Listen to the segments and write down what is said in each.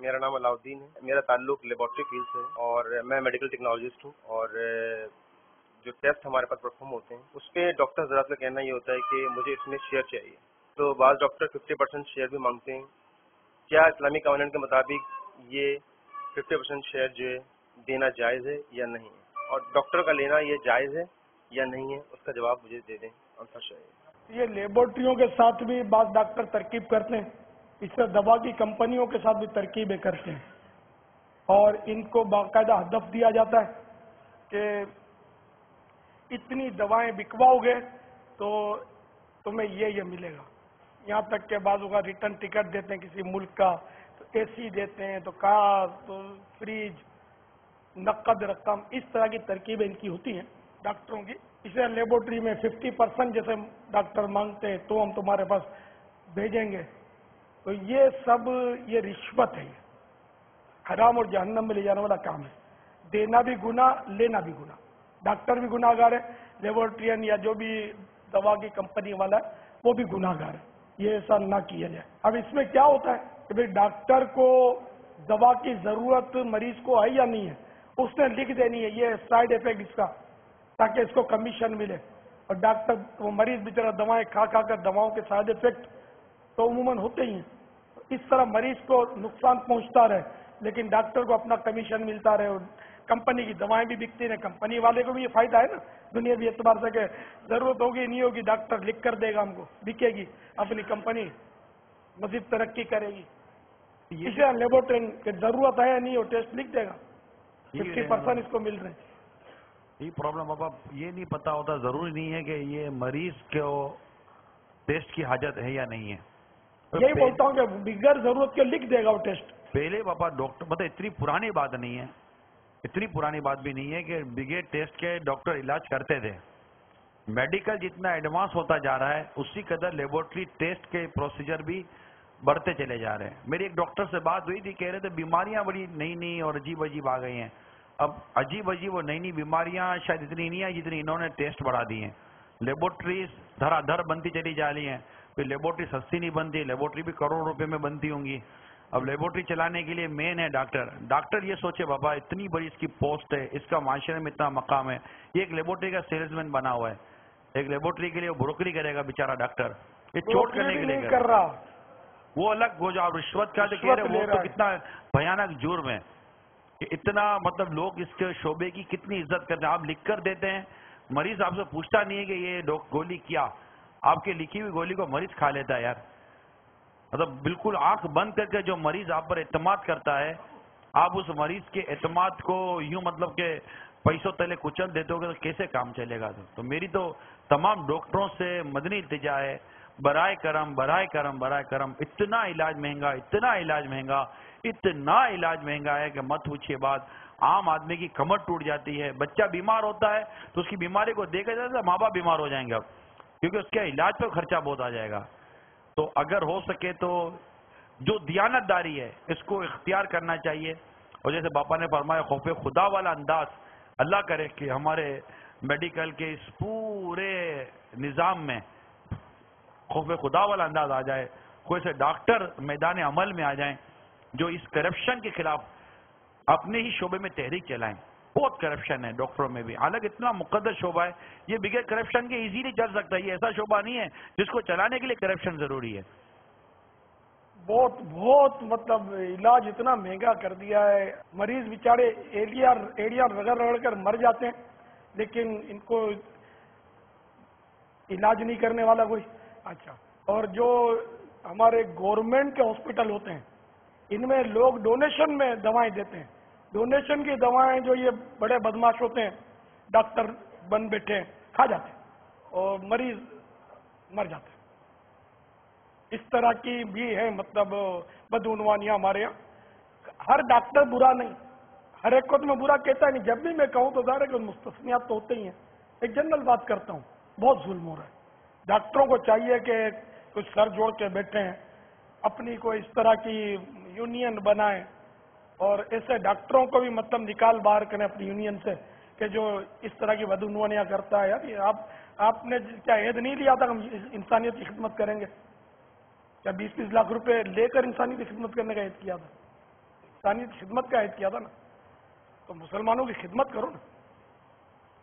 میرا نام علاؤدین ہے. میرا تعلق لیبارٹری فیلڈ سے ہے اور میں میڈیکل ٹیکنالوجسٹ ہوں. اور جو ٹیسٹ ہمارے پاس پرفارم ہوتے ہیں اس پہ ڈاکٹر حضرات کا کہنا یہ ہوتا ہے کہ مجھے اس میں شیئر چاہیے. تو بعض ڈاکٹر 50% شیئر بھی مانگتے ہیں. کیا اسلامی قوانین کے مطابق یہ 50% شیئر جو ہے دینا جائز ہے یا نہیں ہے؟ اور ڈاکٹر کا لینا یہ جائز ہے یا نہیں ہے؟ اس کا جواب مجھے دے دیں. آنسر چاہیے. یہ لیبارٹریوں کے ساتھ بھی بعض ڈاکٹر ترکیب کرتے ہیں، اس سے دوا کی کمپنیوں کے ساتھ بھی ترکیبیں کرتے ہیں اور ان کو باقاعدہ ہدف دیا جاتا ہے کہ اتنی دوائیں بکواؤ گے تو تمہیں یہ ملے گا. یہاں تک کہ بعضوں کا ریٹرن ٹکٹ دیتے ہیں کسی ملک کا، تو اے سی دیتے ہیں، تو کار، تو فریج، نقد رقم، اس طرح کی ترکیبیں ان کی ہوتی ہیں ڈاکٹروں کی. اسے لیبارٹری میں 50% جیسے ڈاکٹر مانگتے ہیں تو ہم تمہارے پاس بھیجیں گے. تو یہ سب یہ رشوت ہے، یہ حرام اور جہنم میں لے جانے والا کام ہے. دینا بھی گناہ، لینا بھی گناہ. ڈاکٹر بھی گناہ گار ہے، لیبارٹرین یا جو بھی دوا کی کمپنی والا ہے وہ بھی گناہ گار ہے. یہ ایسا نہ کیا جائے. اب اس میں کیا ہوتا ہے کہ بھئی ڈاکٹر کو دوا کی ضرورت مریض کو ہے یا نہیں ہے، اس نے لکھ دینی ہے یہ سائیڈ افیکٹ اس کا، تاکہ اس کو کمیشن ملے. اور ڈاکٹر وہ مریض بیچارہ دوائیں کھا کر دواؤں کے سائیڈ افیکٹ تو عموماً ہوتے ہی ہیں. اس طرح مریض کو نقصان پہنچتا رہے لیکن ڈاکٹر کو اپنا کمیشن ملتا رہے. اور کمپنی کی دوائیں بھی بکتی ہیں، کمپنی والے کو بھی یہ فائدہ ہے نا دنیاوی اعتبار سے کہ ضرورت ہوگی نہیں ہوگی ڈاکٹر لکھ کر دے گا ہم کو، بکے گی اپنی کمپنی، مزید ترقی کرے گی. اسے لیبارٹری کی ضرورت ہے یا نہیں وہ ٹیسٹ لکھ دے گا. 50% اس کو مل رہے ہیں. یہ پرابلم اب یہ نہیں پتا ہوتا، ضروری نہیں ہے کہ یہ مریض کو ٹیسٹ کی حاجت ہے یا نہیں ہے. یہی بولتا ہوں کہ بغیر ضرورت کے لکھ دے گا وہ ٹیسٹ. پہلے بابا ڈاکٹر مطلب اتنی پرانی بات نہیں ہے، اتنی پرانی بات بھی نہیں ہے کہ بغیر ٹیسٹ کے ڈاکٹر علاج کرتے تھے. میڈیکل جتنا ایڈوانس ہوتا جا رہا ہے اسی قدر لیبارٹری ٹیسٹ کے پروسیجر بھی بڑھتے چلے جا رہے ہیں. میری ایک ڈاکٹر سے بات ہوئی تھی، کہہ رہے تھے بیماریاں بڑی نئی نئی اور عجیب عجیب آ گئی ہیں. اب عجیب عجیب اور نئی نئی بیماریاں شاید اتنی نہیں ہیں جتنی انہوں نے ٹیسٹ بڑھا دی ہیں. لیبارٹریز دھڑا دھڑ بنتی چلی جا رہی ہیں. پھر لیبارٹری سستی نہیں بنتی، لیبارٹری بھی کروڑ روپے میں بنتی ہوں گی. اب لیبارٹری چلانے کے لیے مین ہے ڈاکٹر. ڈاکٹر یہ سوچے بابا اتنی بڑی اس کی پوسٹ ہے، اس کا معاشرے میں اتنا مقام ہے، یہ ایک لیبارٹری کا سیلز مین بنا ہوا ہے. ایک لیبارٹری کے لیے وہ بروکری کرے گا بیچارہ ڈاکٹر، یہ چوٹ کرنے کے لیے کر رہا. وہ الگ وہ جو رشوت کا کہہ رہے وہ تو کتنا بھیانک جرم ہے کہ اتنا مطلب لوگ اس کے شعبے کی کتنی عزت کرتے ہیں. آپ لکھ کر دیتے ہیں، مریض آپ سے پوچھتا نہیں ہے کہ یہ گولی کیا، آپ کی لکھی ہوئی گولی کو مریض کھا لیتا ہے. یار مطلب بالکل آنکھ بند کر کے جو مریض آپ پر اعتماد کرتا ہے، آپ اس مریض کے اعتماد کو یوں مطلب کہ پیسوں تلے کچل دیتے ہو گے تو کیسے کام چلے گا. تو میری تو تمام ڈاکٹروں سے مدنی التجا ہے، برائے کرم برائے کرم برائے کرم، اتنا علاج مہنگا، اتنا علاج مہنگا، اتنا علاج مہنگا ہے کہ مت پوچھیے بات. عام آدمی کی کمر ٹوٹ جاتی ہے. بچہ بیمار ہوتا ہے تو اس کی بیماری کو دیکھا جاتا ہے، ماں باپ بیمار ہو جائیں گے اب، کیونکہ اس کے علاج پہ خرچہ بہت آ جائے گا. تو اگر ہو سکے تو جو دیانت داری ہے اس کو اختیار کرنا چاہیے. اور جیسے باپا نے فرمایا خوف خدا والا انداز، اللہ کرے کہ ہمارے میڈیکل کے اس پورے نظام میں خوف خدا والا انداز آ جائے. کوئی سے ڈاکٹر میدان عمل میں آ جائیں جو اس کرپشن کے خلاف اپنے ہی شعبے میں تحریک چلائیں. بہت کرپشن ہے ڈاکٹروں میں بھی، حالانکہ اتنا مقدس شعبہ ہے، یہ بغیر کرپشن کے ایزیلی چل سکتا ہے. یہ ایسا شعبہ نہیں ہے جس کو چلانے کے لیے کرپشن ضروری ہے. بہت بہت مطلب علاج اتنا مہنگا کر دیا ہے، مریض بیچارے ایڑیاں رگڑ رگڑ کر مر جاتے ہیں لیکن ان کو علاج نہیں کرنے والا کوئی. اچھا، اور جو ہمارے گورنمنٹ کے ہاسپٹل ہوتے ہیں ان میں لوگ ڈونیشن میں دوائیں دیتے ہیں. ڈونیشن کی دوائیں جو یہ بڑے بدماش ہوتے ہیں ڈاکٹر بن بیٹھے ہیں کھا جاتے ہیں اور مریض مر جاتے ہیں. اس طرح کی بھی ہے مطلب بدعنوانیاں ہمارے یہاں. ہر ڈاکٹر برا نہیں، ہر ایک کو تو میں برا کہتا نہیں، جب بھی میں کہوں تو ظاہر ہے کہ مستثنیات تو ہوتے ہی ہیں. ایک جنرل بات کرتا ہوں، بہت ظلم ہو رہا ہے. ڈاکٹروں کو چاہیے کہ کچھ سر جوڑ کے بیٹھے ہیں، اپنی کوئی اس طرح کی یونین بنائیں اور ایسے ڈاکٹروں کو بھی مطلب نکال باہر کریں اپنی یونین سے کہ جو اس طرح کی بدعنوانیاں کرتا ہے. یار آپ نے کیا عہد نہیں لیا تھا ہم انسانیت کی خدمت کریں گے؟ کیا 20-20 لاکھ روپے لے کر انسانیت کی خدمت کرنے کا عہد کیا تھا؟ انسانی خدمت کا عہد کیا تھا نا، تو مسلمانوں کی خدمت کرو نا،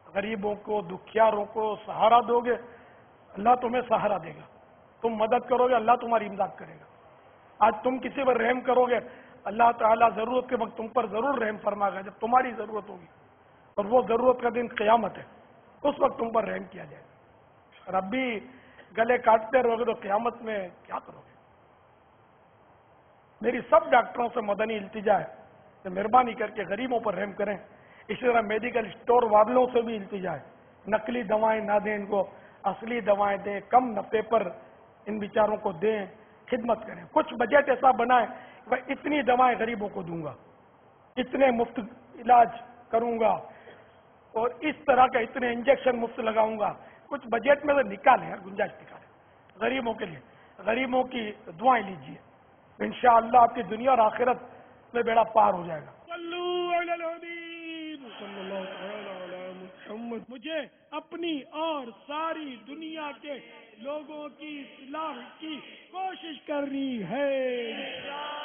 غریبوں کو دکھیاروں کو سہارا دو گے اللہ تمہیں سہارا دے گا، تم مدد کرو گے اللہ تمہاری امداد کرے گا. آج تم کسی پر رحم کرو گے اللہ تعالیٰ ضرورت کے وقت تم پر ضرور رحم فرمائے گا، جب تمہاری ضرورت ہوگی، اور وہ ضرورت کا دن قیامت ہے، اس وقت تم پر رحم کیا جائے گا. اور اب بھی گلے کاٹتے رہو گے تو قیامت میں کیا کرو گے؟ میری سب ڈاکٹروں سے مدنی التجا ہے کہ مہربانی کر کے غریبوں پر رحم کریں. اسی طرح میڈیکل اسٹور والوں سے بھی التجا ہے، نقلی دوائیں نہ دیں ان کو، اصلی دوائیں دیں، کم نفے پر ان بیچاروں کو دیں، خدمت کریں. کچھ بجٹ ایسا بنائیں کہ میں اتنی دوائیں غریبوں کو دوں گا، اتنے مفت علاج کروں گا، اور اس طرح کا اتنے انجیکشن مفت لگاؤں گا. کچھ بجٹ میں تو نکالیں، گنجائش نکالیں غریبوں کے لیے. غریبوں کی دعائیں لیجیے، انشاءاللہ آپ کی دنیا اور آخرت میں بیڑا پار ہو جائے گا. صلو علی الحبیب صلی اللہ تعالی علی محمد. مجھے اپنی اور ساری دنیا کے لوگوں کی اصلاح کی کوشش کرنی ہے.